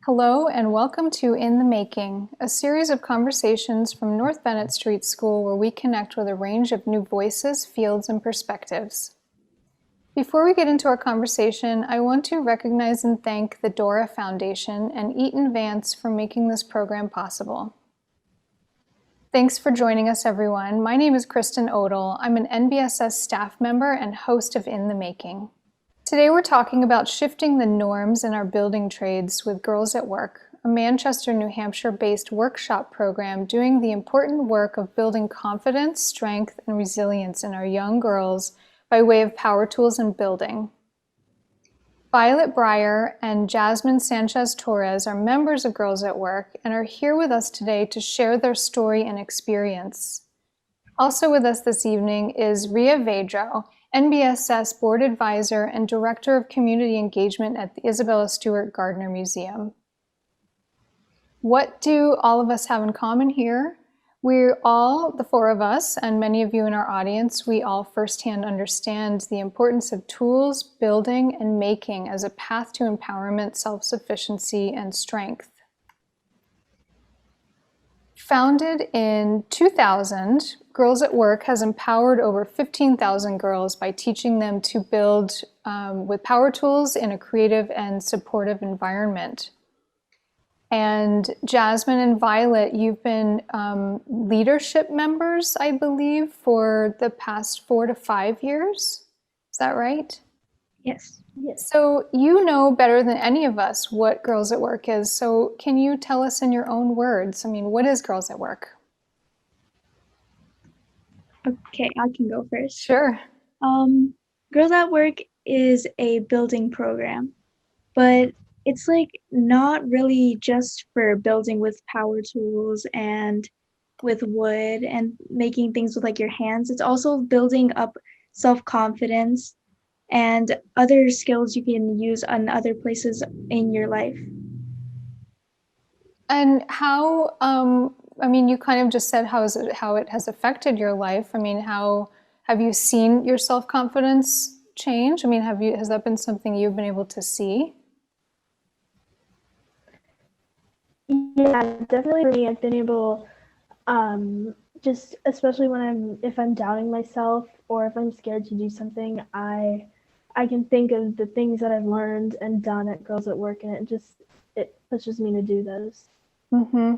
Hello and welcome to In the Making, a series of conversations from North Bennett Street School where we connect with a range of new voices, fields, and perspectives. Before we get into our conversation, I want to recognize and thank the Dora Foundation and Eaton Vance for making this program possible. Thanks for joining us, everyone. My name is Kristen Odell. I'm an NBSS staff member and host of In the Making. Today we're talking about shifting the norms in our building trades with Girls at Work, a Manchester, New Hampshire-based workshop program doing the important work of building confidence, strength, and resilience in our young girls by way of power tools and building. Violet Brier and Jasmines Sanchez Torres are members of Girls at Work and are here with us today to share their story and experience. Also with us this evening is Rhea Vedro, NBSS Board Advisor and Director of Community Engagement at the Isabella Stewart Gardner Museum. What do all of us have in common here? We're all, the four of us, and many of you in our audience, we all firsthand understand the importance of tools, building, and making as a path to empowerment, self-sufficiency, and strength. Founded in 2000, Girls at Work has empowered over 15,000 girls by teaching them to build with power tools in a creative and supportive environment. And Jasmine and Violet, you've been leadership members, I believe, for the past 4 to 5 years. Is that right? Yes. So you know better than any of us what Girls at Work is. So can you tell us in your own words? I mean, what is Girls at Work? Okay, I can go first. Sure. Girls at Work is a building program, but it's like not really just for building with power tools and with wood and making things with like your hands. It's also building up self-confidence and other skills you can use on other places in your life. And how, I mean, you kind of just said how it has affected your life. I mean, how have you seen your self-confidence change? I mean, has that been something you've been able to see? Yeah, definitely for me, I've been able, just especially if I'm doubting myself or if I'm scared to do something, I can think of the things that I've learned and done at Girls at Work, and it pushes me to do those. Mm-hmm.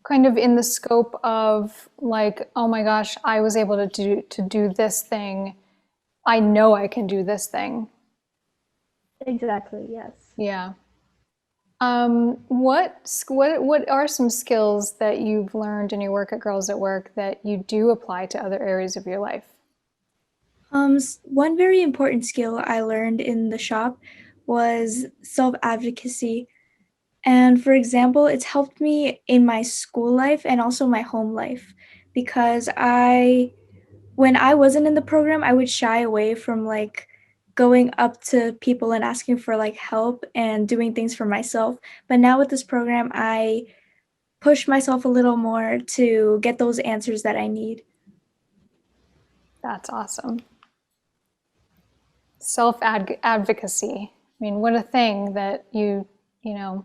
Kind of in the scope of like, oh my gosh, I was able to do this thing. I know I can do this thing. Exactly, yes. Yeah. What are some skills that you've learned in your work at Girls at Work that you do apply to other areas of your life? One very important skill I learned in the shop was self-advocacy. And for example, it's helped me in my school life and also my home life because when I wasn't in the program, I would shy away from like going up to people and asking for like help and doing things for myself. But now with this program, I push myself a little more to get those answers that I need. That's awesome. Self-advocacy. I mean, what a thing that you know,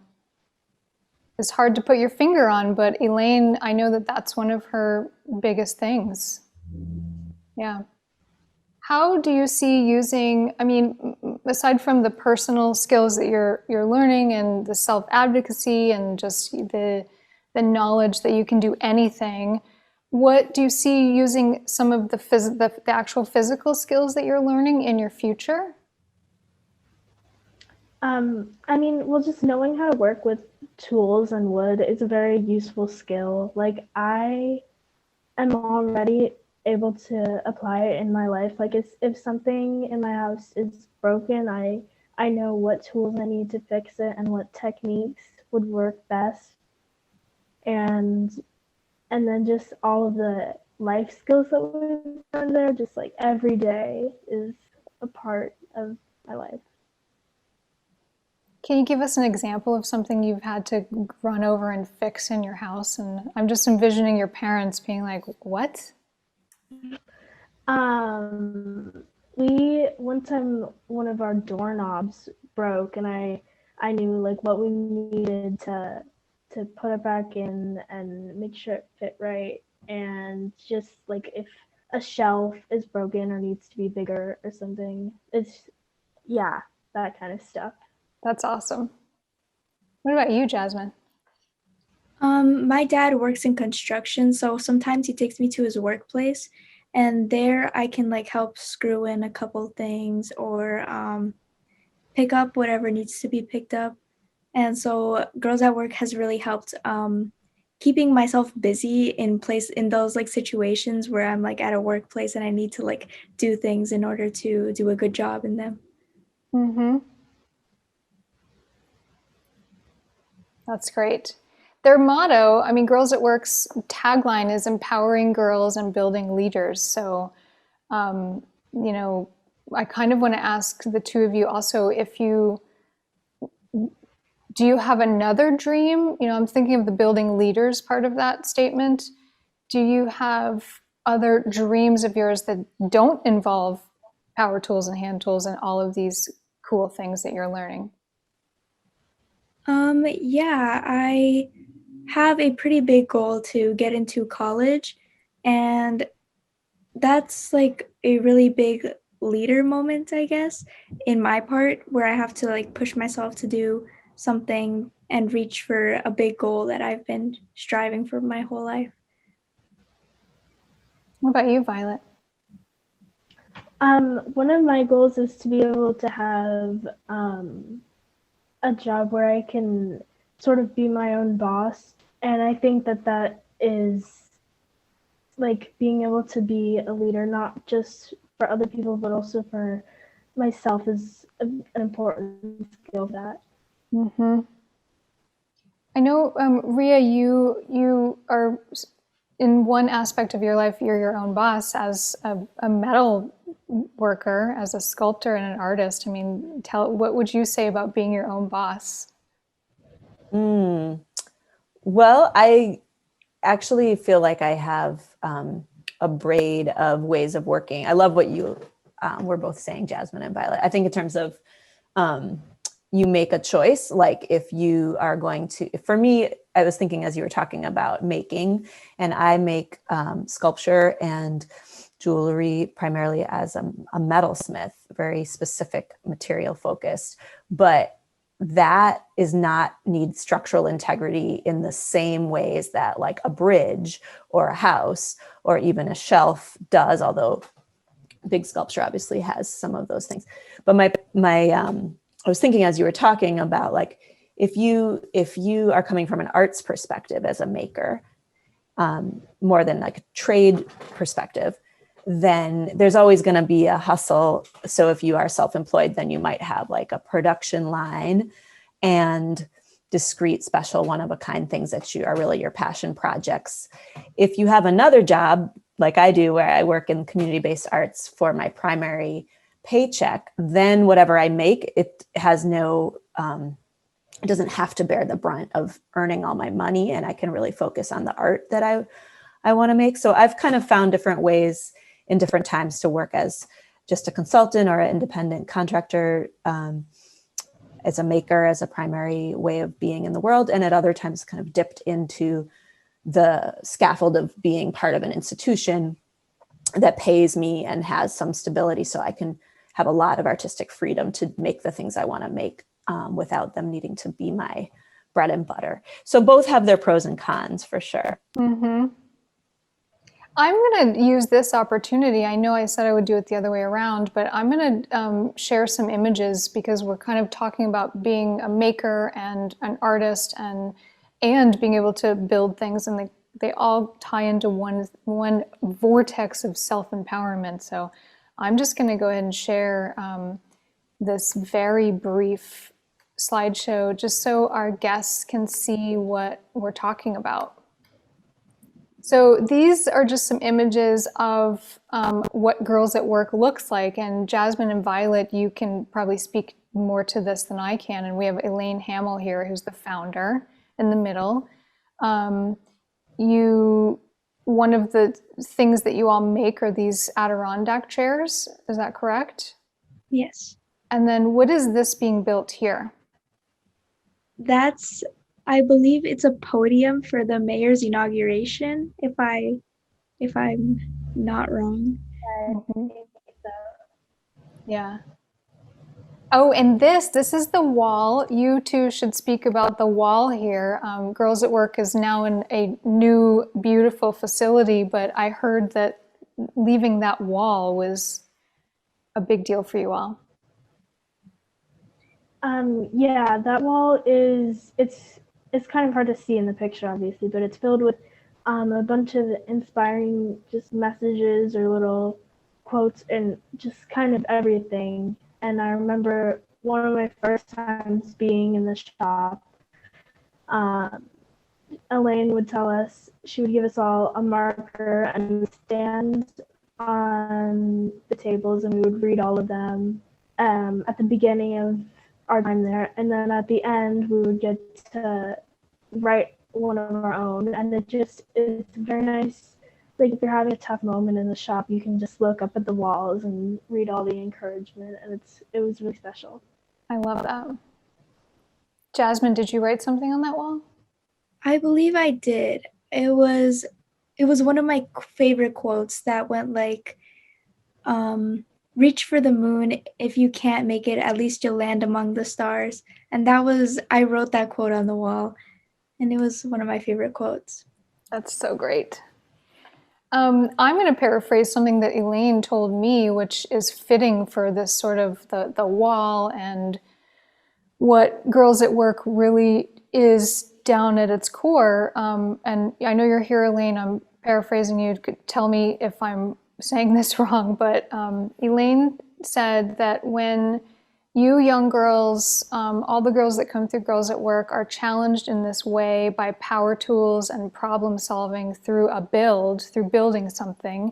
it's hard to put your finger on, but Elaine, I know that that's one of her biggest things. Yeah. How do you see using, I mean, aside from the personal skills that you're learning and the self-advocacy and just the knowledge that you can do anything, what do you see using some of the actual physical skills that you're learning in your future? I mean, well, just knowing how to work with tools and wood is a very useful skill. Like, I am already able to apply it in my life. Like, if something in my house is broken, I know what tools I need to fix it and what techniques would work best. And then just all of the life skills that we've learned there, just like every day is a part of my life. Can you give us an example of something you've had to run over and fix in your house? And I'm just envisioning your parents being like, what? We one time one of our doorknobs broke, and I I knew like what we needed to put it back in and make sure it fit right. And just like if a shelf is broken or needs to be bigger or something, it's, yeah, that kind of stuff. That's awesome. What about you, Jasmine? My dad works in construction, so sometimes he takes me to his workplace, and there I can like help screw in a couple things or pick up whatever needs to be picked up. And so Girls at Work has really helped keeping myself busy in those like situations where I'm like at a workplace and I need to like do things in order to do a good job in them. Mm-hmm. That's great. Their motto, I mean, Girls at Work's tagline is empowering girls and building leaders. So, you know, I kind of want to ask the two of you also if you do you have another dream? You know, I'm thinking of the building leaders part of that statement. Do you have other dreams of yours that don't involve power tools and hand tools and all of these cool things that you're learning? Yeah, I have a pretty big goal to get into college, and that's like a really big leader moment, I guess, in my part, where I have to like push myself to do something and reach for a big goal that I've been striving for my whole life. What about you, Violet? One of my goals is to be able to have a job where I can sort of be my own boss. And I think that that is like being able to be a leader, not just for other people, but also for myself is an important skill of that. Mm-hmm. I know, Rhea, you are in one aspect of your life, you're your own boss as a metal worker, as a sculptor and an artist. I mean, what would you say about being your own boss? Well, I actually feel like I have a braid of ways of working. I love what you were both saying, Jasmine and Violet. I think in terms of you make a choice, like if you are going to, for me, I was thinking as you were talking about making, and I make sculpture and jewelry primarily as a metalsmith, very specific material focused, but that is not need structural integrity in the same ways that like a bridge or a house or even a shelf does, although big sculpture obviously has some of those things. But I was thinking as you were talking about like if you are coming from an arts perspective as a maker, more than like a trade perspective, then there's always going to be a hustle. So if you are self-employed, then you might have like a production line and discrete, special, one-of-a-kind things that you are really your passion projects. If you have another job, like I do, where I work in community-based arts for my primary paycheck, then whatever I make, it has no, it doesn't have to bear the brunt of earning all my money, and I can really focus on the art that I want to make. So I've kind of found different ways in different times to work as just a consultant or an independent contractor, as a maker, as a primary way of being in the world. And at other times kind of dipped into the scaffold of being part of an institution that pays me and has some stability so I can have a lot of artistic freedom to make the things I want to make without them needing to be my bread and butter. So both have their pros and cons for sure. Mm-hmm. I'm going to use this opportunity. I know I said I would do it the other way around, but I'm going to share some images because we're kind of talking about being a maker and an artist and being able to build things, and they all tie into one vortex of self-empowerment. So I'm just going to go ahead and share this very brief slideshow just so our guests can see what we're talking about. So these are just some images of what Girls at Work looks like. And Jasmine and Violet, you can probably speak more to this than I can. And we have Elaine Hamill here, who's the founder in the middle. One of the things that you all make are these Adirondack chairs. Is that correct? Yes. And then what is this being built here? I believe it's a podium for the mayor's inauguration, if I'm not wrong. Mhm. Yeah. Oh, and this is the wall. You two should speak about the wall here. Girls at Work is now in a new, beautiful facility, but I heard that leaving that wall was a big deal for you all. Yeah, that wall is it's kind of hard to see in the picture, obviously, but it's filled with a bunch of inspiring just messages or little quotes and just kind of everything. And I remember one of my first times being in the shop. Um, Elaine would tell us, she would give us all a marker and stand on the tables, and we would read all of them at the beginning of our time there. And then at the end, we would get to write one of our own. And it's very nice. Like if you're having a tough moment in the shop, you can just look up at the walls and read all the encouragement. And it was really special. I love that. Jasmine, did you write something on that wall? I believe I did. It was one of my favorite quotes that went like, reach for the moon. If you can't make it, at least you'll land among the stars. And I wrote that quote on the wall, and it was one of my favorite quotes. That's so great. I'm going to paraphrase something that Elaine told me, which is fitting for this sort of the wall and what Girls at Work really is down at its core. And I know you're here, Elaine. I'm paraphrasing you. Tell me if I'm saying this wrong, but Elaine said that when you young girls, all the girls that come through Girls at Work are challenged in this way by power tools and problem solving through building something.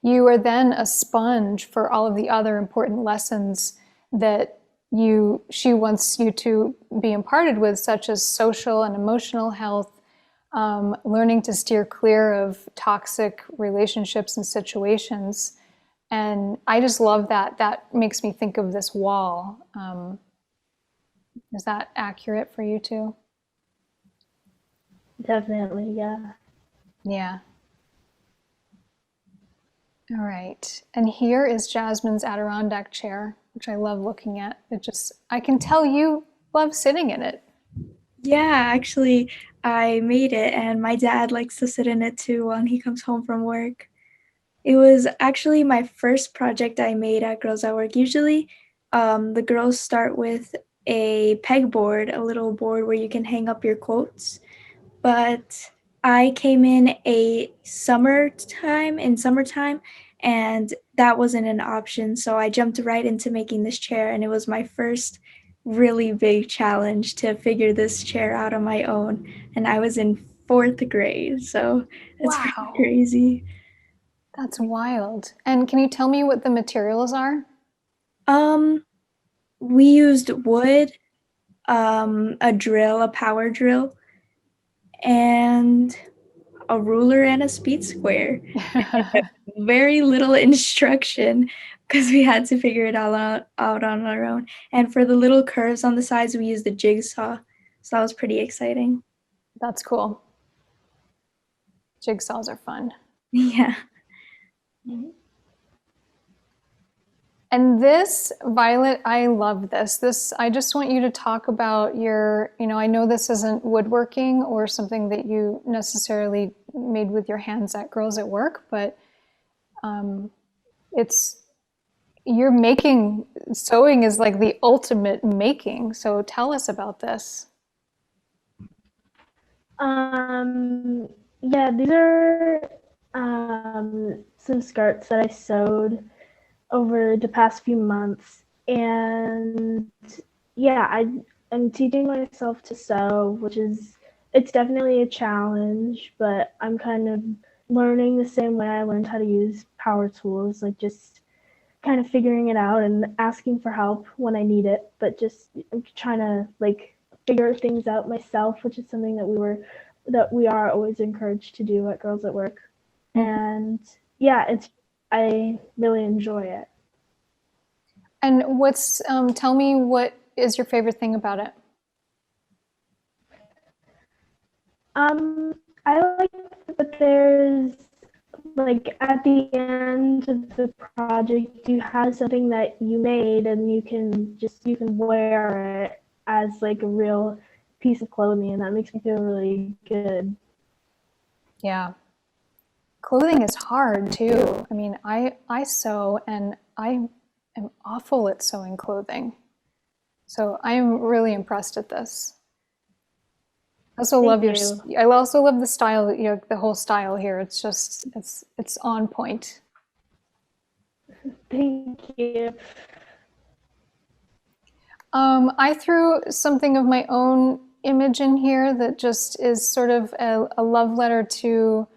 You are then a sponge for all of the other important lessons that she wants you to be imparted with, such as social and emotional health, learning to steer clear of toxic relationships and situations. And I just love that. That makes me think of this wall. Is that accurate for you too? Definitely, yeah. Yeah. All right. And here is Jasmine's Adirondack chair, which I love looking at. I can tell you love sitting in it. Yeah, actually, I made it, and my dad likes to sit in it too when he comes home from work. It was actually my first project I made at Girls at Work. Usually, the girls start with a pegboard, a little board where you can hang up your quotes. But I came in summertime, and that wasn't an option. So I jumped right into making this chair, and it was my first really big challenge to figure this chair out on my own. And I was in 4th grade, so it's pretty Wow. crazy. That's wild. And can you tell me what the materials are? We used wood, a drill, a power drill, and a ruler and a speed square. Very little instruction because we had to figure it all out on our own. And for the little curves on the sides, we used the jigsaw. So that was pretty exciting. That's cool. Jigsaws are fun. Yeah. And this, Violet, I love this. I just want you to talk about I know this isn't woodworking or something that you necessarily made with your hands at Girls at Work, but sewing is like the ultimate making. So tell us about this. Yeah, these are some skirts that I sewed over the past few months, and yeah, I'm teaching myself to sew, it's definitely a challenge, but I'm kind of learning the same way I learned how to use power tools, like just kind of figuring it out and asking for help when I need it, but just I'm trying to like figure things out myself, which is something that we are always encouraged to do at Girls at Work. And yeah, I really enjoy it. And tell me what is your favorite thing about it? I like that there's like at the end of the project, you have something that you made and you can wear it as like a real piece of clothing, and that makes me feel really good. Yeah. Clothing is hard too. I mean, I sew and I am awful at sewing clothing. So I'm really impressed at this. I also love your, you. I also love the style, you know, the whole style here. It's just, it's on point. Thank you. I threw something of my own image in here that just is sort of a love letter to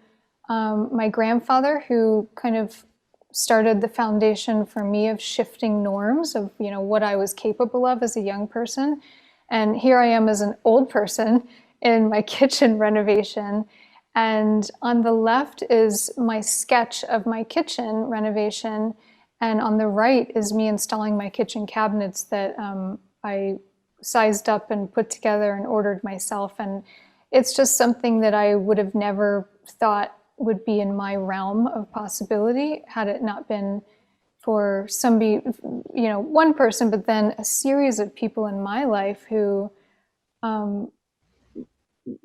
my grandfather, who kind of started the foundation for me of shifting norms of, you know, what I was capable of as a young person. And here I am as an old person in my kitchen renovation. And on the left is my sketch of my kitchen renovation. And on the right is me installing my kitchen cabinets that I sized up and put together and ordered myself. And it's just something that I would have never thought would be in my realm of possibility had it not been for somebody, you know, one person, but then a series of people in my life who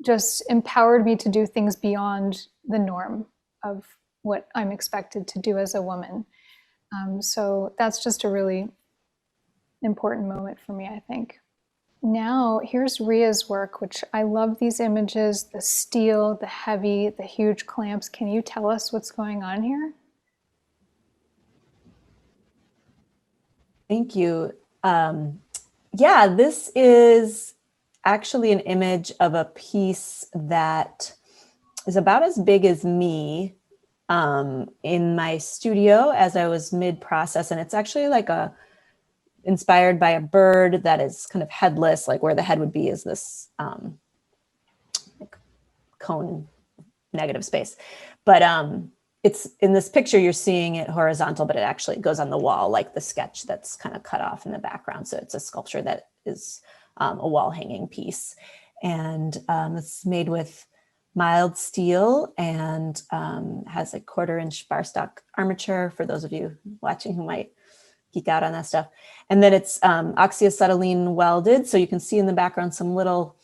just empowered me to do things beyond the norm of what I'm expected to do as a woman. So that's just a really important moment for me, I think. Now, here's Rhea's work, which I love these images, the steel, the heavy, the huge clamps. Can you tell us what's going on here? Thank you. Yeah, this is actually an image of a piece that is about as big as me in my studio as I was mid-process. And it's actually like inspired by a bird that is kind of headless, like where the head would be is this like cone negative space. But it's in this picture, you're seeing it horizontal, but it actually goes on the wall, like the sketch that's kind of cut off in the background. So it's a sculpture that is a wall hanging piece. And it's made with mild steel and has a 1/4-inch bar stock armature for those of you watching who might geek out on that stuff. And then it's oxyacetylene welded. So you can see in the background some little,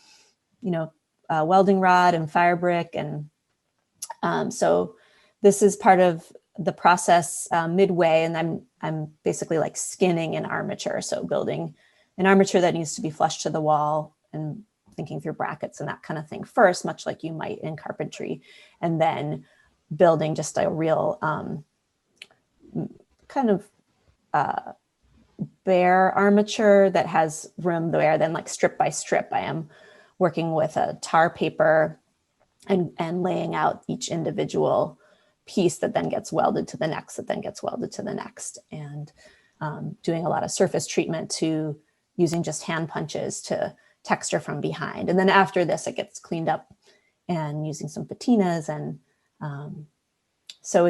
you know, welding rod and fire brick. And so this is part of the process midway. And I'm basically like skinning an armature. So building an armature that needs to be flush to the wall and thinking through brackets and that kind of thing first, much like you might in carpentry, and then building just a real kind of bare armature that has room there. Then like strip by strip, I am working with a tar paper and laying out each individual piece that then gets welded to the next, that then gets welded to the next, and doing a lot of surface treatment to using just hand punches to texture from behind. And then after this, it gets cleaned up and using some patinas. And so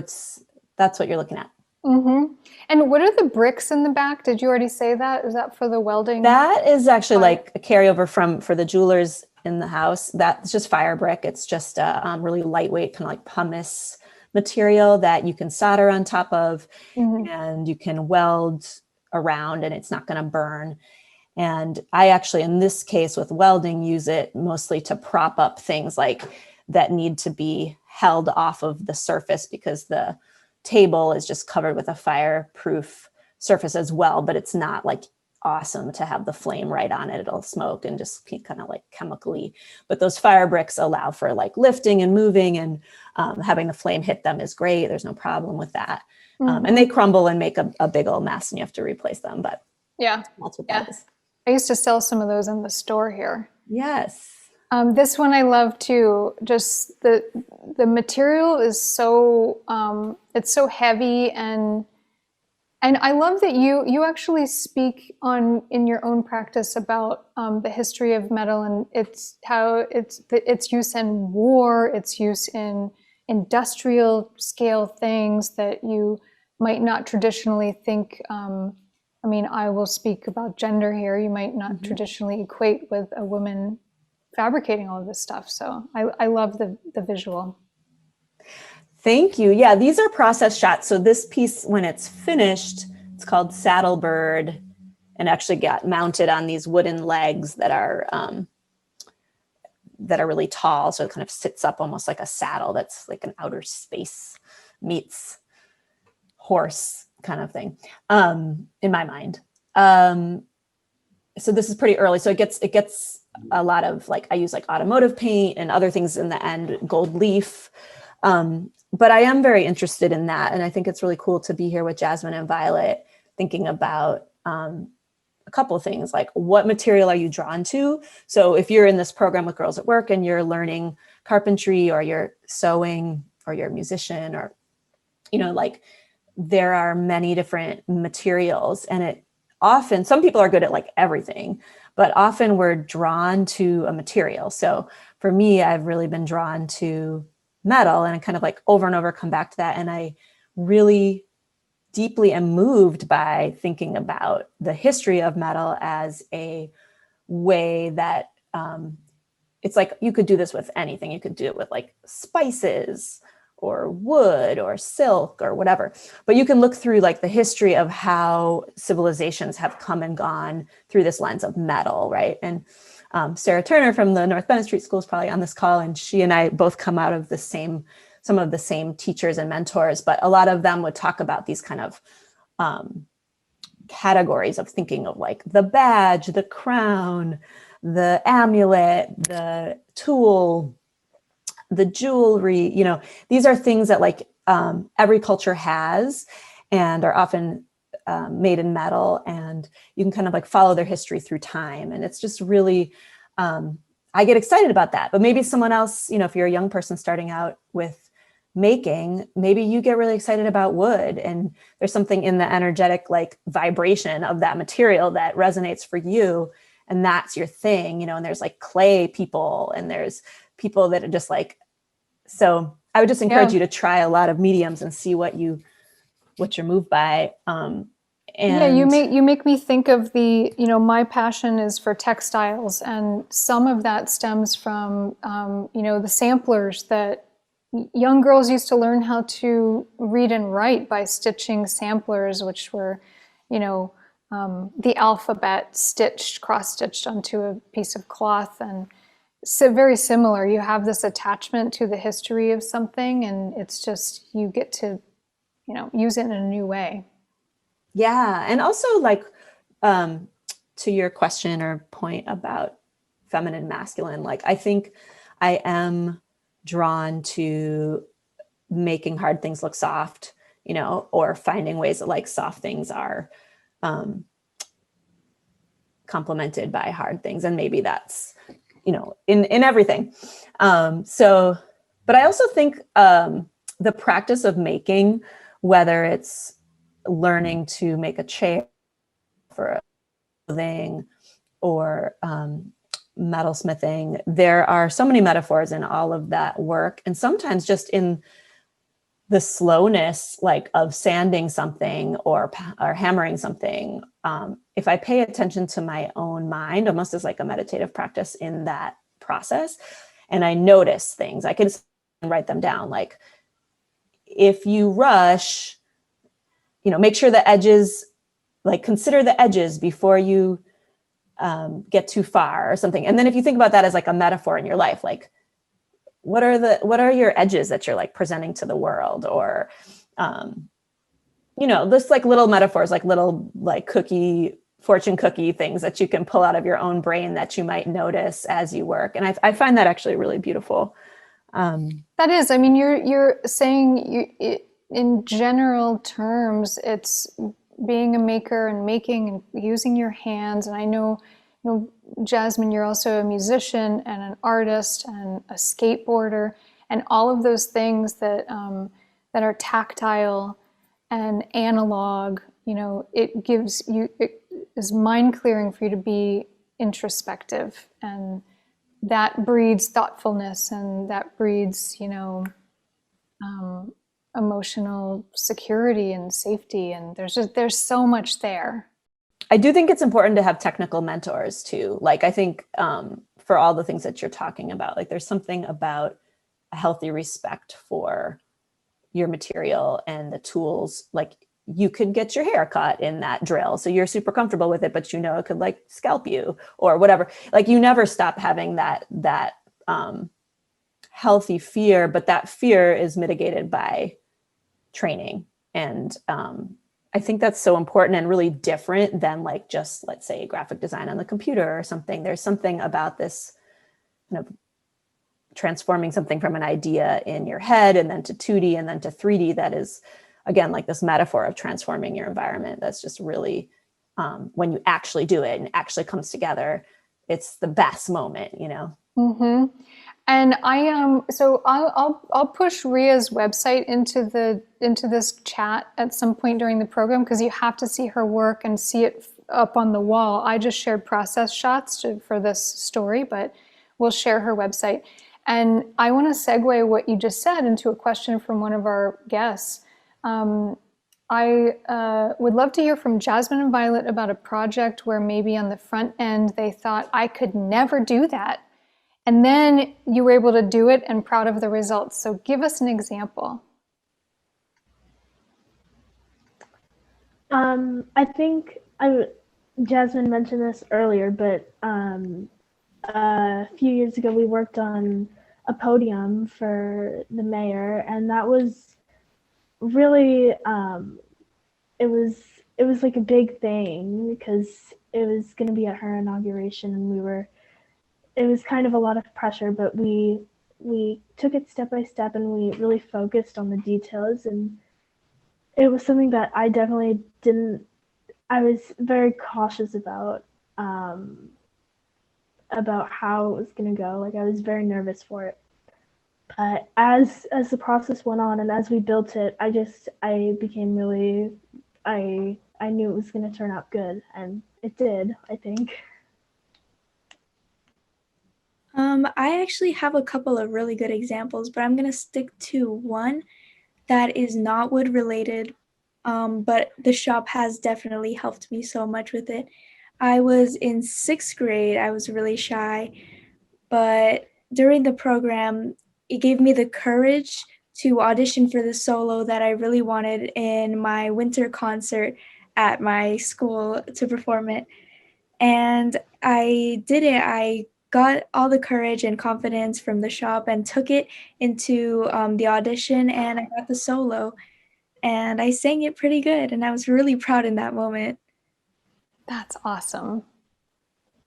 that's what you're looking at. Mm-hmm. And what are the bricks in the back? Did you already say that? Is that for the welding? That is actually like a carryover for the jewelers in the house. That's just fire brick. It's just a really lightweight kind of like pumice material that you can solder on top of, and you can weld around and it's not going to burn. And I actually, in this case with welding, use it mostly to prop up things like that need to be held off of the surface, because the table is just covered with a fireproof surface as well, but it's not like awesome to have the flame right on it. It'll smoke and just be kind of like chemically. But those fire bricks allow for like lifting and moving, and having the flame hit them is great. There's no problem with that. And they crumble and make a big old mess and you have to replace them. But yeah, that's what that is. I used to sell some of those in the store here. Yes. This one I love too. Just the material is so it's so heavy, and I love that you actually speak in your own practice about the history of metal and its use in war, its use in industrial scale things that you might not traditionally think. I mean, I will speak about gender here. You might not traditionally equate with a woman fabricating all of this stuff. So I love the visual. Thank you. Yeah, these are process shots. So this piece, when it's finished, it's called Saddlebird, and actually got mounted on these wooden legs that are really tall. So it kind of sits up almost like a saddle that's like an outer space meets horse kind of thing, in my mind. So this is pretty early. So it gets a lot of, like, I use like automotive paint and other things in the end, gold leaf. But I am very interested in that. And I think it's really cool to be here with Jasmine and Violet, thinking about a couple of things, like what material are you drawn to? So if you're in this program with Girls at Work and you're learning carpentry, or you're sewing, or you're a musician, or, like, there are many different materials, and it often, some people are good at like everything, but often we're drawn to a material. So for me, I've really been drawn to metal, and I kind of like over and over come back to that. And I really deeply am moved by thinking about the history of metal as a way that it's like, you could do this with anything. You could do it with like spices or wood or silk or whatever, but you can look through like the history of how civilizations have come and gone through this lens of metal, right? And Sarah Turner from the North Bennett Street School is probably on this call, and she and I both come out of some of the same teachers and mentors, but a lot of them would talk about these kind of categories of thinking of like the badge, the crown, the amulet, the tool, the jewelry. These are things that like every culture has and are often made in metal, and you can kind of like follow their history through time. And it's just really, I get excited about that. But maybe someone else, if you're a young person starting out with making, maybe you get really excited about wood, and there's something in the energetic like vibration of that material that resonates for you, and that's your thing, and there's like clay people, and there's people that are just like, so I would just encourage you to try a lot of mediums and see what you're moved by. And you make me think of my passion is for textiles, and some of that stems from the samplers that young girls used to learn how to read and write by stitching samplers, which were the alphabet cross-stitched onto a piece of cloth. And so very similar, you have this attachment to the history of something, and it's just, you get to use it in a new way. Yeah. And also like, to your question or point about feminine, masculine, like, I think I am drawn to making hard things look soft, or finding ways that like soft things are complemented by hard things. And maybe that's, in everything. But I also think the practice of making, whether it's learning to make a chair for a clothing or metalsmithing, there are so many metaphors in all of that work. And sometimes just in the slowness, like of sanding something or hammering something, if I pay attention to my own mind, almost as like a meditative practice in that process, and I notice things, I can write them down. Like, if you rush, make sure the edges, like consider the edges before you get too far or something. And then if you think about that as like a metaphor in your life, like what are your edges that you're like presenting to the world? Or, this like little metaphors, like little like fortune cookie things that you can pull out of your own brain that you might notice as you work. And I find that actually really beautiful. That is, you're saying in general terms, it's being a maker and making and using your hands. And I know, Jasmine, you're also a musician and an artist and a skateboarder, and all of those things that are tactile and analog. It is mind clearing for you to be introspective, and that breeds thoughtfulness, and that breeds, emotional security and safety. And there's so much there. I do think it's important to have technical mentors too. Like, I think for all the things that you're talking about. Like there's something about a healthy respect for your material and the tools. Like you could get your hair cut in that drill, so you're super comfortable with it, but you know it could like scalp you or whatever. Like you never stop having that healthy fear, but that fear is mitigated by training. And I think that's so important and really different than like just, let's say, graphic design on the computer or something. There's something about this kind of transforming something from an idea in your head and then to 2D and then to 3D that is, again, like this metaphor of transforming your environment. That's just really, when you actually do it and it actually comes together, it's the best moment, you know? Mm-hmm. And I'll push Rhea's website into this chat at some point during the program, because you have to see her work and see it up on the wall. I just shared process shots for this story, but we'll share her website. And I want to segue what you just said into a question from one of our guests. I would love to hear from Jasmine and Violet about a project where maybe on the front end they thought, I could never do that. And then you were able to do it and proud of the results. So give us an example. I think Jasmine mentioned this earlier, but a few years ago we worked on a podium for the mayor, and that was really it was like a big thing because it was going to be at her inauguration, and it was kind of a lot of pressure, but we took it step by step and we really focused on the details, and it was something that I definitely I was very cautious about how it was going to go. Like I was very nervous for it. But as the process went on and as we built it, I became really, I knew it was going to turn out good, and it did, I think. I actually have a couple of really good examples, but I'm going to stick to one that is not wood related, but the shop has definitely helped me so much with it. I was in 6th grade. I was really shy, but during the program, it gave me the courage to audition for the solo that I really wanted in my winter concert at my school to perform it. And I did it. I got all the courage and confidence from the shop and took it into the audition, and I got the solo. And I sang it pretty good, and I was really proud in that moment. That's awesome.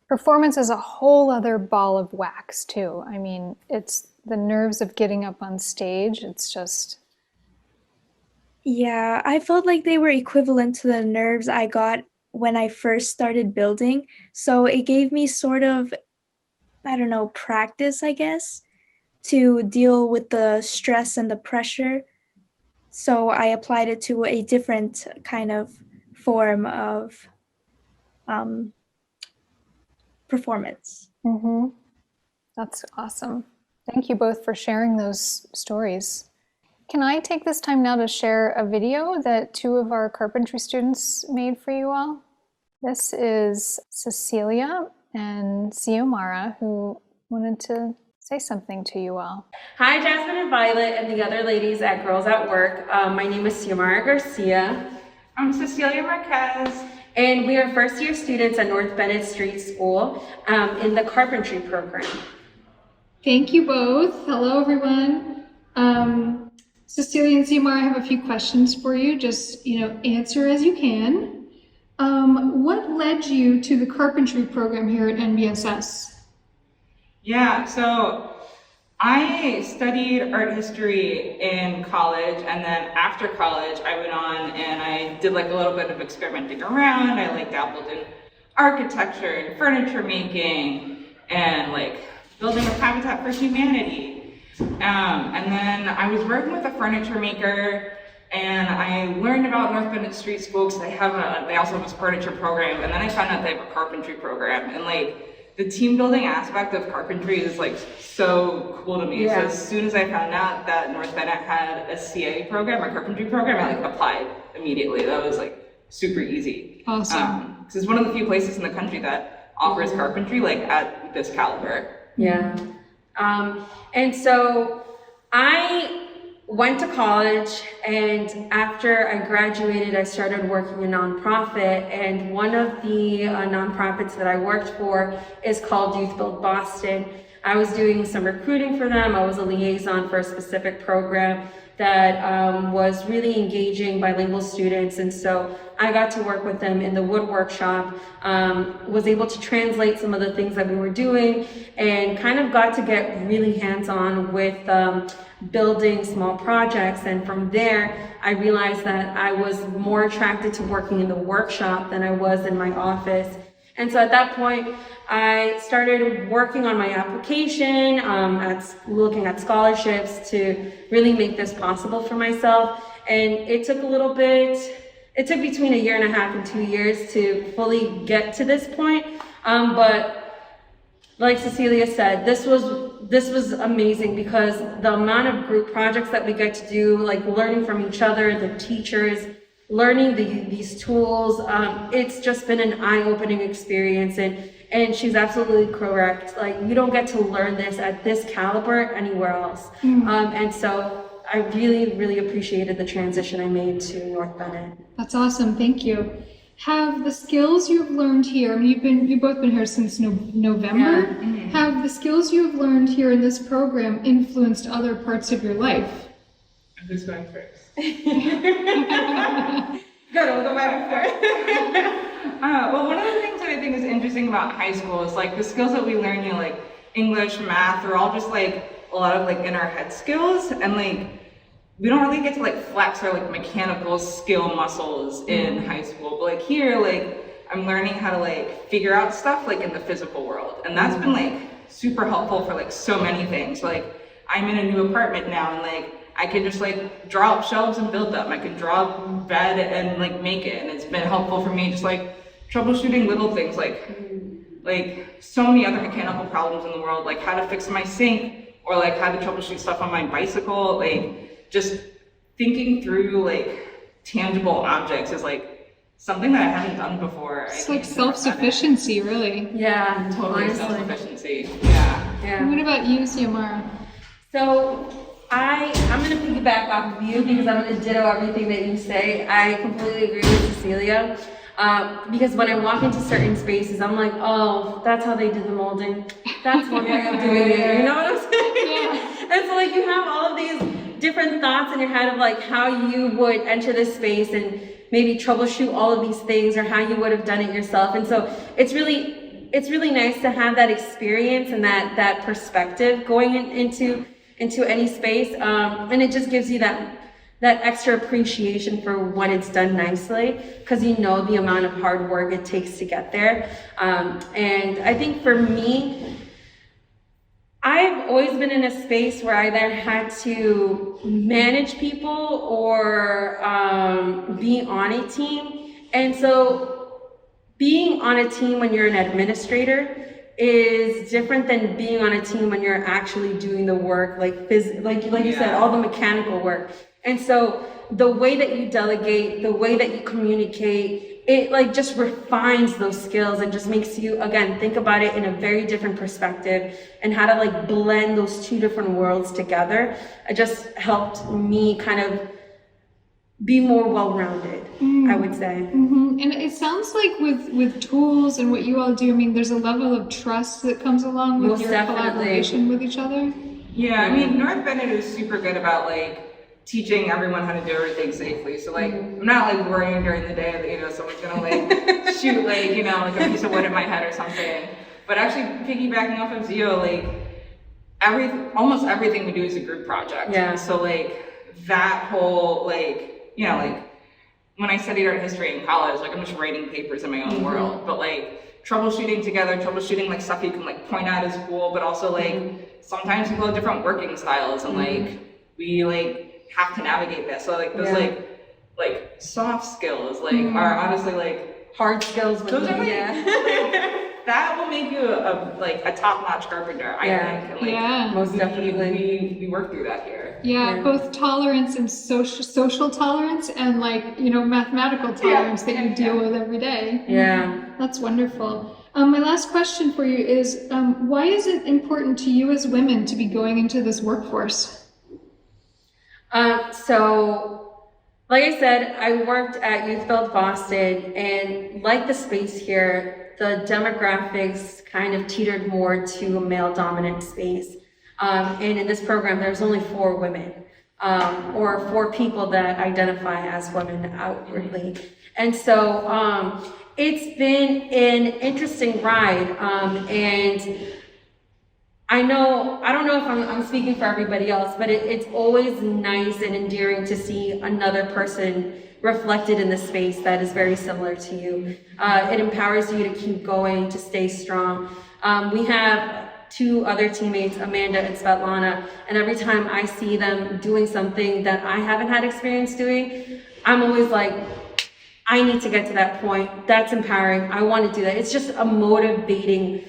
Performance is a whole other ball of wax too. I mean, it's the nerves of getting up on stage. It's just... Yeah, I felt like they were equivalent to the nerves I got when I first started building. So it gave me sort of, I don't know, practice, I guess, to deal with the stress and the pressure. So I applied it to a different kind of form of performance. Mm-hmm. That's awesome. Thank you both for sharing those stories. Can I take this time now to share a video that 2 of our carpentry students made for you all? This is Cecelia and Xiomara, who wanted to say something to you all. Hi, Jasmine and Violet and the other ladies at Girls at Work. My name is Xiomara Garcia. I'm Cecilia Marquez. And we are first-year students at North Bennett Street School in the Carpentry program. Thank you both. Hello, everyone. Cecilia and Xiomara, I have a few questions for you. Just, answer as you can. What led you to the carpentry program here at NBSS? Yeah, so I studied art history in college, and then after college I went on and I did like a little bit of experimenting around. I dabbled in architecture and furniture making and building a Habitat for Humanity. And then I was working with a furniture maker, and I learned about North Bennett Street School because they also have a furniture program, and then I found out they have a carpentry program, and the team building aspect of carpentry is so cool to me. Yeah. So as soon as I found out that North Bennett had a CA program, a carpentry program, I applied immediately. That was super easy. Awesome. Because it's one of the few places in the country that offers carpentry like at this caliber. Yeah. And so I went to college, and after I graduated, I started working in a nonprofit, and one of the nonprofits that I worked for is called Youth Build Boston. I was doing some recruiting for them. I was a liaison for a specific program that was really engaging bilingual students, and so I got to work with them in the wood workshop, was able to translate some of the things that we were doing, and kind of got to get really hands-on with building small projects. And from there, I realized that I was more attracted to working in the workshop than I was in my office. And so at that point, I started working on my application, looking at scholarships to really make this possible for myself. And it took it took between 1.5 years and 2 years to fully get to this point. But like Cecilia said, this was amazing, because the amount of group projects that we get to do, like learning from each other, the teachers, learning these tools, it's just been an eye-opening experience. And she's absolutely correct. Like, you don't get to learn this at this caliber anywhere else. And so I really, really appreciated the transition I made to North Bennett. That's awesome. Thank you. Have the skills you've learned here, I mean, you've both been here since November. Yeah. Have the skills you've learned here in this program influenced other parts of your life? Who's going first? Good, we'll go back and forth. Well, one of the things that I think is interesting about high school is like the skills that we learn, like English, math, are all just like a lot of like in our head skills, and like we don't really get to like flex our like mechanical skill muscles in high school. But like here, like I'm learning how to like figure out stuff like in the physical world, and that's been like super helpful for like so many things. Like I'm in a new apartment now, and like I can just like draw up shelves and build them. I can draw a bed and like make it, and it's been helpful for me just like troubleshooting little things like so many other mechanical problems in the world, like how to fix my sink, or like how to troubleshoot stuff on my bicycle. Like just thinking through like tangible objects is like something that I haven't done before. It's like self-sufficiency, really. Yeah, Totally honestly. self-sufficiency. Yeah. Yeah. What about you, Xiomara? So I'm going to piggyback off of you, because I'm going to ditto everything that you say. I completely agree with Cecilia. Because when I walk into certain spaces, I'm like, oh, that's how they do the molding. That's one way of doing it. You know what I'm saying? Yeah. And so like you have all of these different thoughts in your head of like how you would enter this space and maybe troubleshoot all of these things, or how you would have done it yourself. And so it's really nice to have that experience and that perspective going into any space. And it just gives you that extra appreciation for when it's done nicely, because you know the amount of hard work it takes to get there. And I think for me, I've always been in a space where I either had to manage people or be on a team. And so being on a team when you're an administrator is different than being on a team when you're actually doing the work, like you said, all the mechanical work. And so the way that you delegate, the way that you communicate, it like just refines those skills and just makes you, again, think about it in a very different perspective, and how to like blend those two different worlds together. It just helped me kind of be more well-rounded, I would say. Mm-hmm. And it sounds like with tools and what you all do, I mean, there's a level of trust that comes along with Most your definitely. collaboration with each other. Yeah, I mean, North Bennett is super good about like teaching everyone how to do everything safely. So like, I'm not like worrying during the day that, someone's gonna like shoot like, like a piece of wood at my head or something. But actually piggybacking off of Zio, like almost everything we do is a group project. Yeah. So like that whole like, like when I studied art history in college, like I'm just writing papers in my own world, but like troubleshooting together, like stuff you can like point out is cool, but also like sometimes people have different working styles, and like we like have to navigate this. So like those like soft skills like are honestly like Hard skills. those are like, that will make you a top-notch carpenter, I think. And, like, Yeah. Most definitely. we work through that here. Yeah, both tolerance and social tolerance, and like, mathematical tolerance that you deal with every day. Yeah. That's wonderful. My last question for you is, why is it important to you as women to be going into this workforce? So, like I said, I worked at Youth Build Boston, and like the space here, the demographics kind of teetered more to a male-dominant space. And in this program, there's only 4 women, or 4 people that identify as women outwardly. And so it's been an interesting ride, and I don't know if I'm speaking for everybody else, but it's always nice and endearing to see another person reflected in the space that is very similar to you. It empowers you to keep going, to stay strong. We have 2 other teammates, Amanda and Svetlana, and every time I see them doing something that I haven't had experience doing, I'm always like, I need to get to that point. That's empowering. I want to do that. It's just a motivating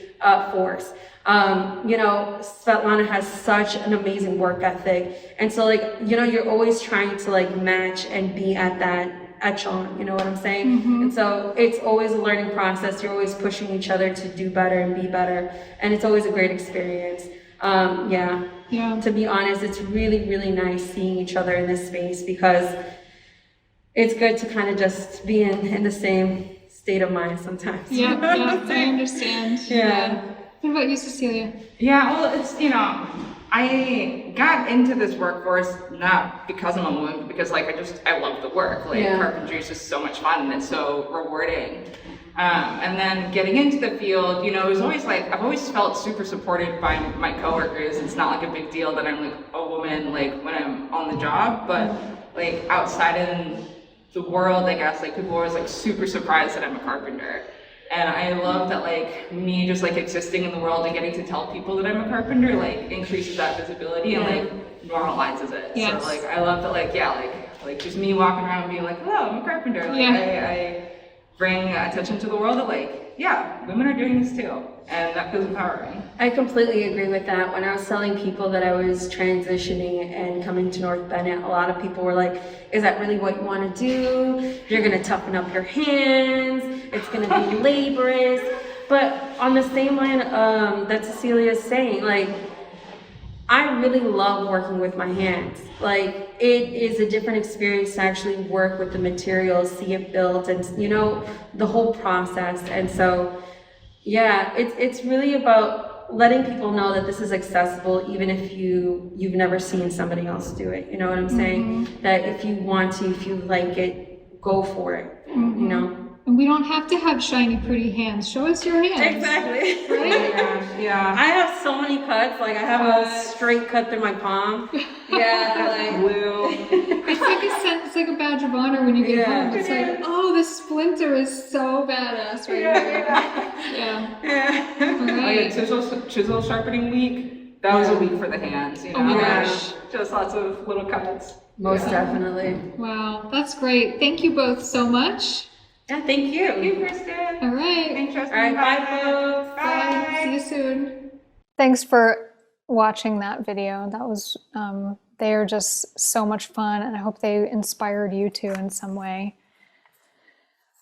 force. Svetlana has such an amazing work ethic. And so you're always trying to match and be at that echelon, you know what I'm saying? Mm-hmm. And so it's always a learning process. You're always pushing each other to do better and be better. And it's always a great experience. Yeah. To be honest, it's really, really nice seeing each other in this space, because it's good to kind of just be in the same state of mind sometimes. Yeah, I understand. Yeah. What about you, Cecilia? Yeah, well, it's, I got into this workforce not because I'm a woman, but because I love the work. Carpentry is just so much fun and it's so rewarding. And then getting into the field, it was always I've always felt super supported by my coworkers. It's not a big deal that I'm a woman when I'm on the job, but outside in the world, I guess people are always super surprised that I'm a carpenter. And I love that me just existing in the world and getting to tell people that I'm a carpenter increases that visibility and normalizes it. Yes. So I love that just me walking around being hello, I'm a carpenter. I bring attention to the world that women are doing this too, and that feels empowering. I completely agree with that. When I was telling people that I was transitioning and coming to North Bennett, a lot of people were like, is that really what you want to do? You're going to toughen up your hands. It's going to be laborious. But on the same line that Cecilia is saying, I really love working with my hands. It is a different experience to actually work with the materials, see it built, and the whole process. And so, yeah, it's really about letting people know that this is accessible, even if you've never seen somebody else do it. You know what I'm saying? That if you want to, if you like it, go for it. And we don't have to have shiny, pretty hands. Show us your hands. Exactly. Right? Yeah. I have so many cuts. I have a straight cut through my palm. Yeah, blue. It's like a badge of honor when you get home. It's oh, this splinter is so badass right here. Yeah. All right. Chisel sharpening week. That was a week for the hands. Oh my gosh. Just lots of little cuts. Most definitely. Wow, that's great. Thank you both so much. Yeah, thank you. Thank you, Kristen. All right. Interesting. All right, bye, folks. Bye. See you soon. Thanks for watching that video. That was, they are just so much fun, and I hope they inspired you too in some way.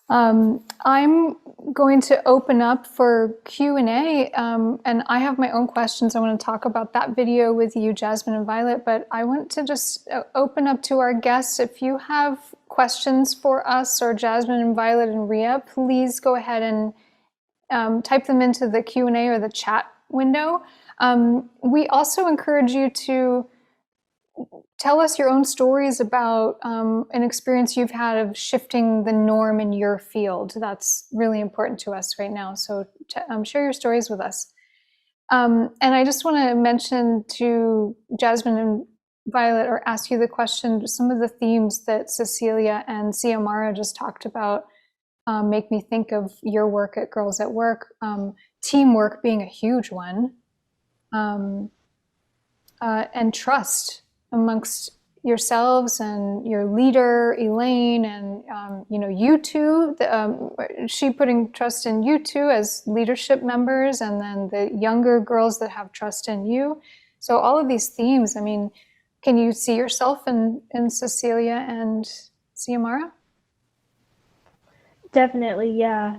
I'm going to open up for Q&A, and I have my own questions. I want to talk about that video with you, Jasmine and Violet, but I want to just open up to our guests. If you have questions for us or Jasmine and Violet and Rhea, please go ahead and type them into the Q&A or the chat window. We also encourage you to tell us your own stories about an experience you've had of shifting the norm in your field. That's really important to us right now. So share your stories with us. And I just want to mention to Jasmine and Violet, or ask you the question, some of the themes that Cecelia and Xiomara just talked about make me think of your work at Girls at Work, teamwork being a huge one, and trust amongst yourselves and your leader, Elaine, and you two, she putting trust in you two as leadership members, and then the younger girls that have trust in you. So all of these themes, I mean, can you see yourself in Cecelia and Xiomara? Definitely, yeah.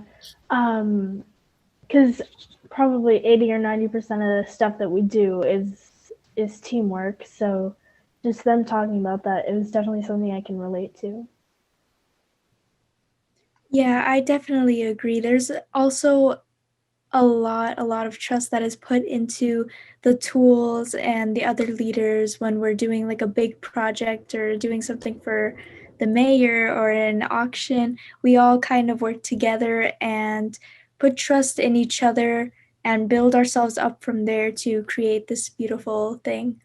because probably 80 or 90% of the stuff that we do is teamwork. So just them talking about that, it was definitely something I can relate to. Yeah, I definitely agree. There's also a lot of trust that is put into the tools and the other leaders when we're doing like a big project or doing something for the mayor or an auction. We all kind of work together and put trust in each other and build ourselves up from there to create this beautiful thing.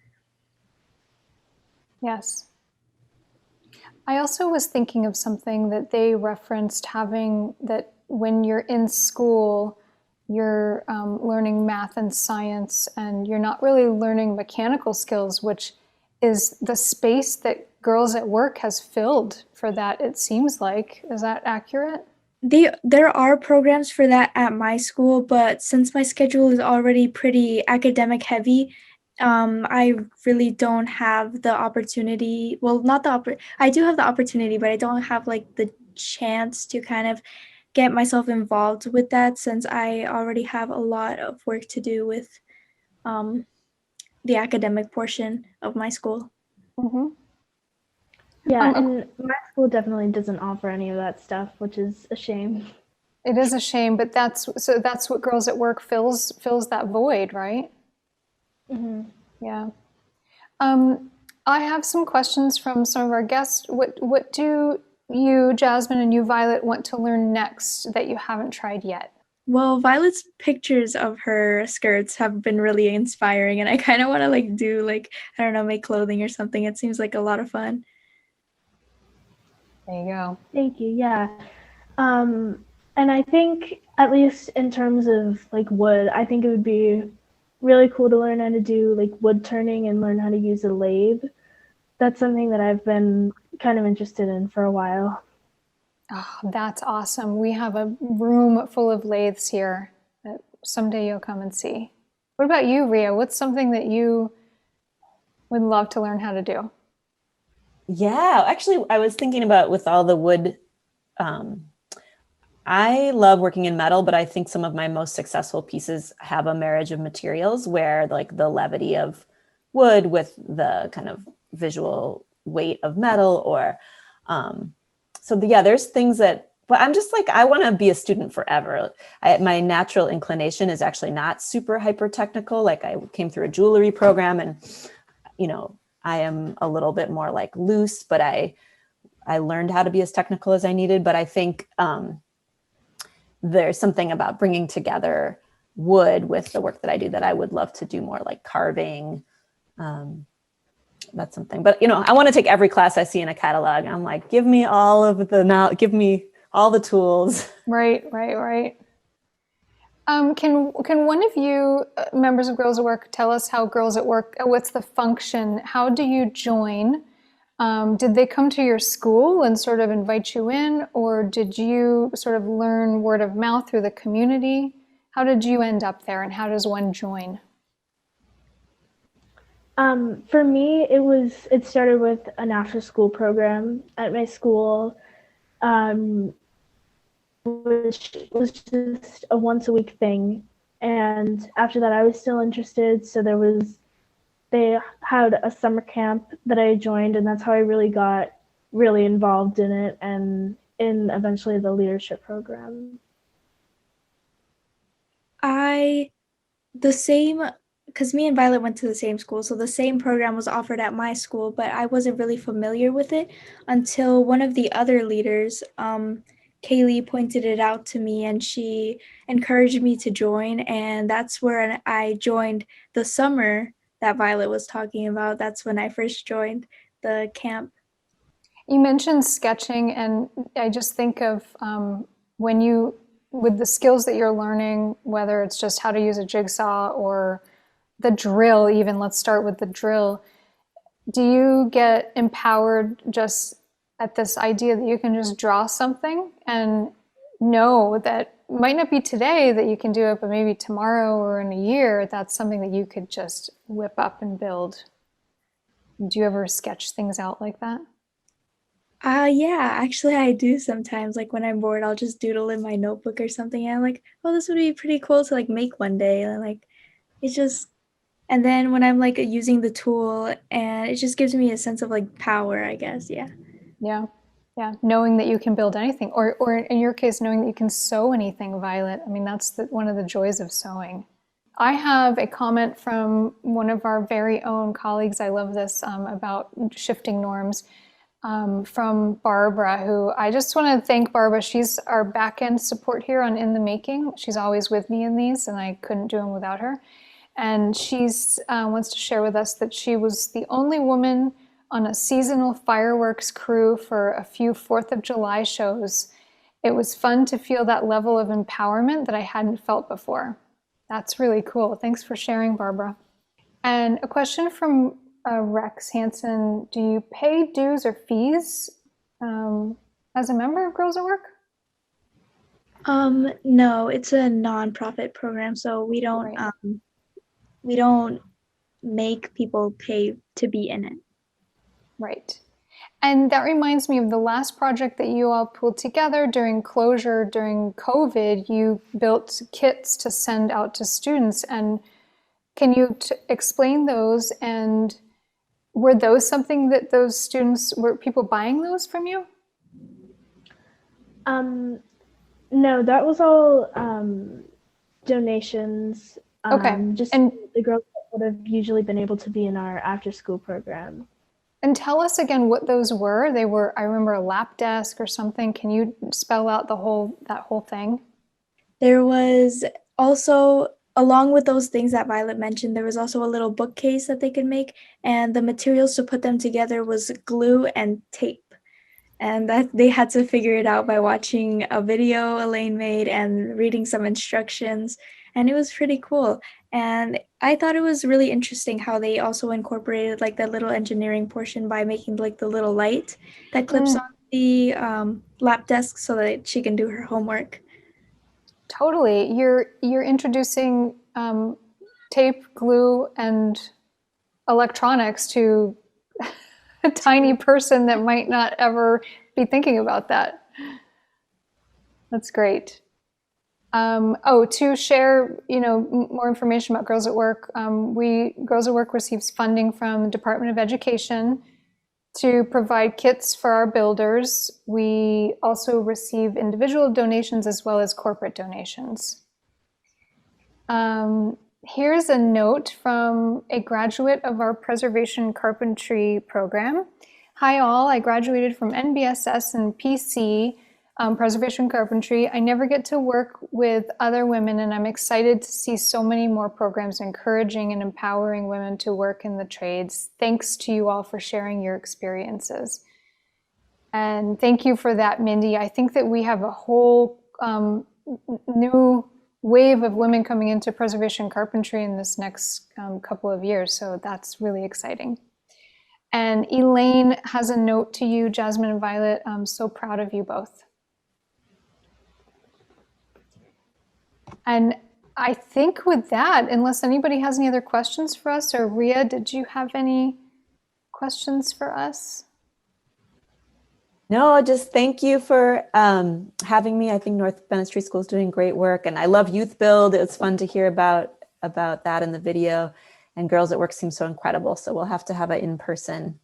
Yes. I also was thinking of something that they referenced having that when you're in school, you're learning math and science, and you're not really learning mechanical skills, which is the space that Girls at Work has filled for that, it seems like. Is that accurate? There are programs for that at my school, but since my schedule is already pretty academic heavy, I really don't have the opportunity. Well, not the I do have the opportunity, but I don't have like the chance to kind of get myself involved with that since I already have a lot of work to do with um, the academic portion of my school. Mm-hmm. Yeah, and my school definitely doesn't offer any of that stuff, which is a shame. It is a shame, but that's what Girls at Work fills that void, right? Mm-hmm. Yeah. I have some questions from some of our guests. What do you, Jasmine, and you, Violet, want to learn next that you haven't tried yet? Well, Violet's pictures of her skirts have been really inspiring, and I kind of want to like do like, I don't know, make clothing or something. It seems like a lot of fun. There you go. Thank you. Yeah. And I think, at least in terms of like wood, I think it would be really cool to learn how to do like wood turning and learn how to use a lathe. That's something that I've been kind of interested in for a while. Oh, that's awesome. We have a room full of lathes here that someday you'll come and see. What about you, Rhea? What's something that you would love to learn how to do? Yeah, actually, I was thinking about with all the wood. I love working in metal, but I think some of my most successful pieces have a marriage of materials where like the levity of wood with the kind of visual weight of metal or there's things that, but I'm just like, I want to be a student forever. My natural inclination is actually not super hyper technical. Like I came through a jewelry program and, I am a little bit more like loose, but I learned how to be as technical as I needed. But I think there's something about bringing together wood with the work that I do that I would love to do more, like carving. That's something, but I want to take every class I see in a catalog. I'm like, give me all the tools. Right. Can one of you members of Girls at Work tell us how Girls at Work, what's the function? How do you join? Did they come to your school and sort of invite you in, or did you sort of learn word of mouth through the community? How did you end up there, and how does one join? For me, it started with an after-school program at my school, which was just a once-a-week thing. And after that, I was still interested, so they had a summer camp that I joined, and that's how I really got really involved in it and in eventually the leadership program. Because me and Violet went to the same school, so the same program was offered at my school, but I wasn't really familiar with it until one of the other leaders, Kaylee, pointed it out to me, and she encouraged me to join, and that's where I joined the summer that Violet was talking about. That's when I first joined the camp. You mentioned sketching, and I just think of with the skills that you're learning, whether it's just how to use a jigsaw or the drill, even let's start with the drill. Do you get empowered just at this idea that you can just draw something and know that it might not be today that you can do it, but maybe tomorrow or in a year, that's something that you could just whip up and build? Do you ever sketch things out like that? Yeah, actually I do sometimes. Like when I'm bored, I'll just doodle in my notebook or something, and I'm like, oh, this would be pretty cool to like make one day. And like it's just and then when I'm like using the tool, and it just gives me a sense of like power, I guess. Yeah. Yeah. Yeah. Knowing that you can build anything, or in your case, knowing that you can sew anything, Violet. I mean, that's one of the joys of sewing. I have a comment from one of our very own colleagues. I love this about shifting norms from Barbara, who I just want to thank Barbara. She's our back end support here on In the Making. She's always with me in these, and I couldn't do them without her. And she's wants to share with us that she was the only woman on a seasonal fireworks crew for a few 4th of July shows. It was fun to feel that level of empowerment that I hadn't felt before. That's really cool. Thanks for sharing, Barbara. And a question from Rex Hansen. Do you pay dues or fees as a member of Girls at Work? No, it's a nonprofit program, so we don't Right. we don't make people pay to be in it. Right. And that reminds me of the last project that you all pulled together during closure, during COVID. You built kits to send out to students. And can you explain those? And were those something that those students, were people buying those from you? No, that was all donations. Okay. Just And the girls that would have usually been able to be in our after-school program. And tell us again what those were. They were, I remember, a lap desk or something. Can you spell out that whole thing? There was also, along with those things that Violet mentioned, there was also a little bookcase that they could make, and the materials to put them together was glue and tape. And that they had to figure it out by watching a video Elaine made and reading some instructions, and it was pretty cool. And I thought it was really interesting how they also incorporated like that little engineering portion by making like the little light that clips on the lap desk so that she can do her homework. Totally. You're introducing tape, glue, and electronics to a tiny person that might not ever be thinking about that. That's great. To share, more information about Girls at Work, Girls at Work receives funding from the Department of Education to provide kits for our builders. We also receive individual donations as well as corporate donations. Here's a note from a graduate of our Preservation Carpentry program. Hi all, I graduated from NBSS and PC, Preservation Carpentry. I never get to work with other women, and I'm excited to see so many more programs encouraging and empowering women to work in the trades. Thanks to you all for sharing your experiences. And thank you for that, Mindy. I think that we have a whole new wave of women coming into preservation carpentry in this next couple of years, so that's really exciting. And Elaine has a note to you, Jasmine and Violet. I'm so proud of you both. And I think with that, unless anybody has any other questions for us, or Rhea, did you have any questions for us? No, just thank you for having me. I think North Bennett Street School is doing great work, and I love Youth Build. It was fun to hear about that in the video, and Girls at Work seems so incredible. So we'll have to have an in-person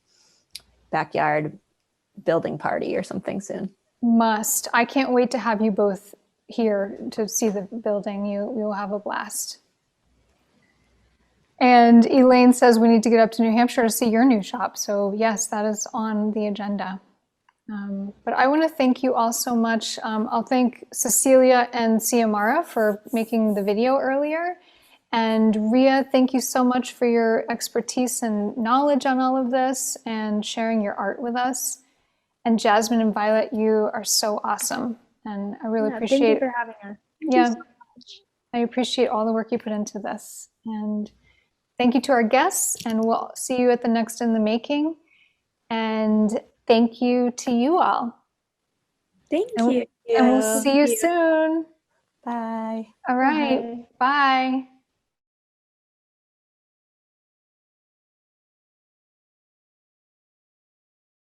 backyard building party or something soon. Must. I can't wait to have you both here to see the building. You'll have a blast. And Elaine says we need to get up to New Hampshire to see your new shop. So yes, that is on the agenda. But I want to thank you all so much. I'll thank Cecelia and Xiomara for making the video earlier. And Rhea, thank you so much for your expertise and knowledge on all of this and sharing your art with us. And Jasmine and Violet, you are so awesome. And I really appreciate Thank you for having us. Thank you so much. I appreciate all the work you put into this. And thank you to our guests, and we'll see you at the next In the Making. And thank you to you all. Thank you. And we'll see you soon. Bye. All right. Bye.